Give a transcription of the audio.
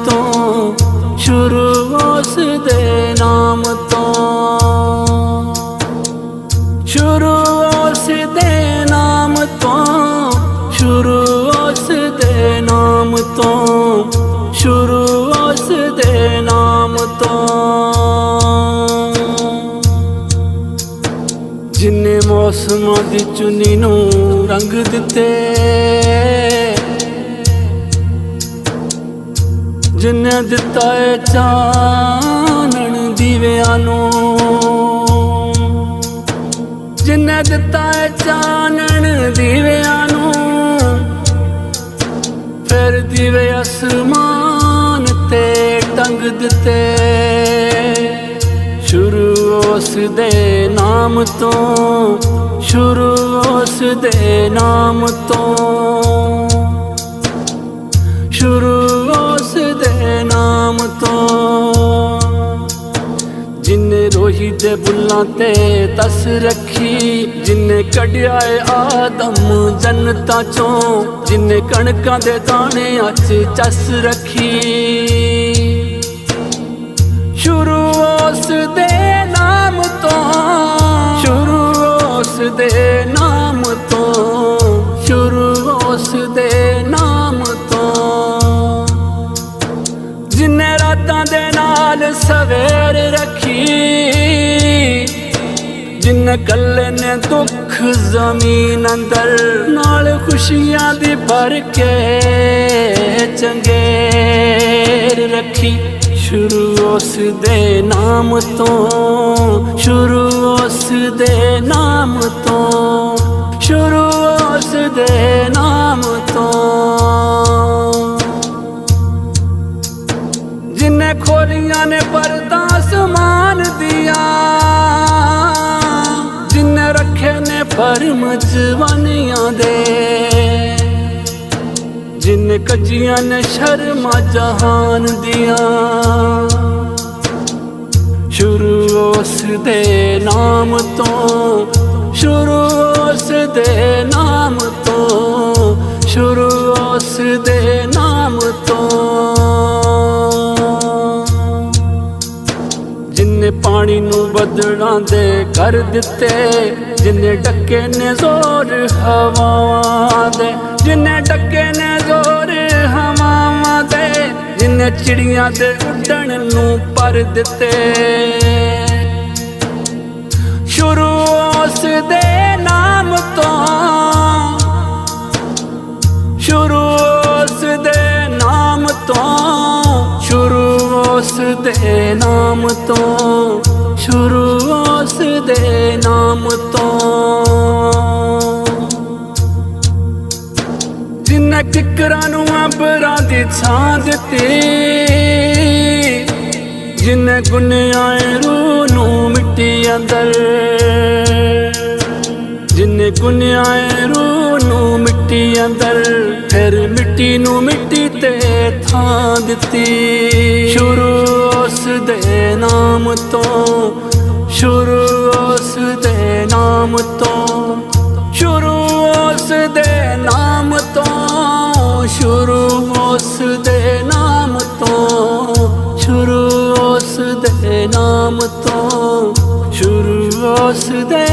तो, शुरू उस दे नाम तो, शुरू उस दे नाम तो, शुरू उस दे नाम तो, शुरू उस दे नाम तो। जिन्ने मौसमां दी चुनी नूं रंग दिते, जिन्ने दिता है चानण दीवियां नूं, जिन्ने दिता है चानण दीवियां नूं, फिर दीवे आसमान ते टंग दिते। शुरू उस दे नाम तो, शुरू उस दे नाम तो, शुरू उस दे नाम तो। जिन्ने रोही दे बुल्लां ते तस रखी, जिन्ने कढ़िया है आदम जन्नतां चों, जिन्ने कणकां दे दाणे अच चस रखी। शुरू उस दे नाम तो, शुरू उस दे नाम तो, शुरू उस दे नाम तो। जिन्ने रातां दे नाल सवेर रखी, जिन्ने कल्ले ने दुख जमीन अंदर, नाल खुशियां दी भर के चंगेर रखी। शुरू उस दे नाम तो, शुरू उस दे नाम तो, शुरू उस दे नाम तो। जिन्ने खोलियां ने पर्दा आसमान दिया, जिन्ने रखे ने भरम जवानियां दे, जिन्ने कजियां ने शर्मा जहान दिया। शुरू उस दे नाम तो, शुरू उस दे नाम तो, शुरू उस दे नाम तो। जिन्ने पानी नू बदलां दे कर दिते, जिन्ने डके ने जोर हवावां दे, जिन्ने डके ने जोर हवावां दे, जिन्ने चिड़ियां दे उड़न नू पर दिते। शुरू उस दे नाम तो, शुरू उस दे नाम तो, शुरू उस दे नाम तो, शुरू उस दे नाम तो। जिन्ने किकरां नू अबरां दी छां दित्ती, जिन्ने गुनियाए रूह नू मिट्टी अंदर, जिन्ने गुनियाए रूह नू मिट्टी अंदर, फिर मिट्टी नू मिट्टी ते थां दित्ती। शुरू उस दे नाम तो, शुरू उस दे नाम तो, शुरू उस दे नाम तो, शुरू उस दे नाम तो, शुरू उस दे नाम तो, शुरू उस दे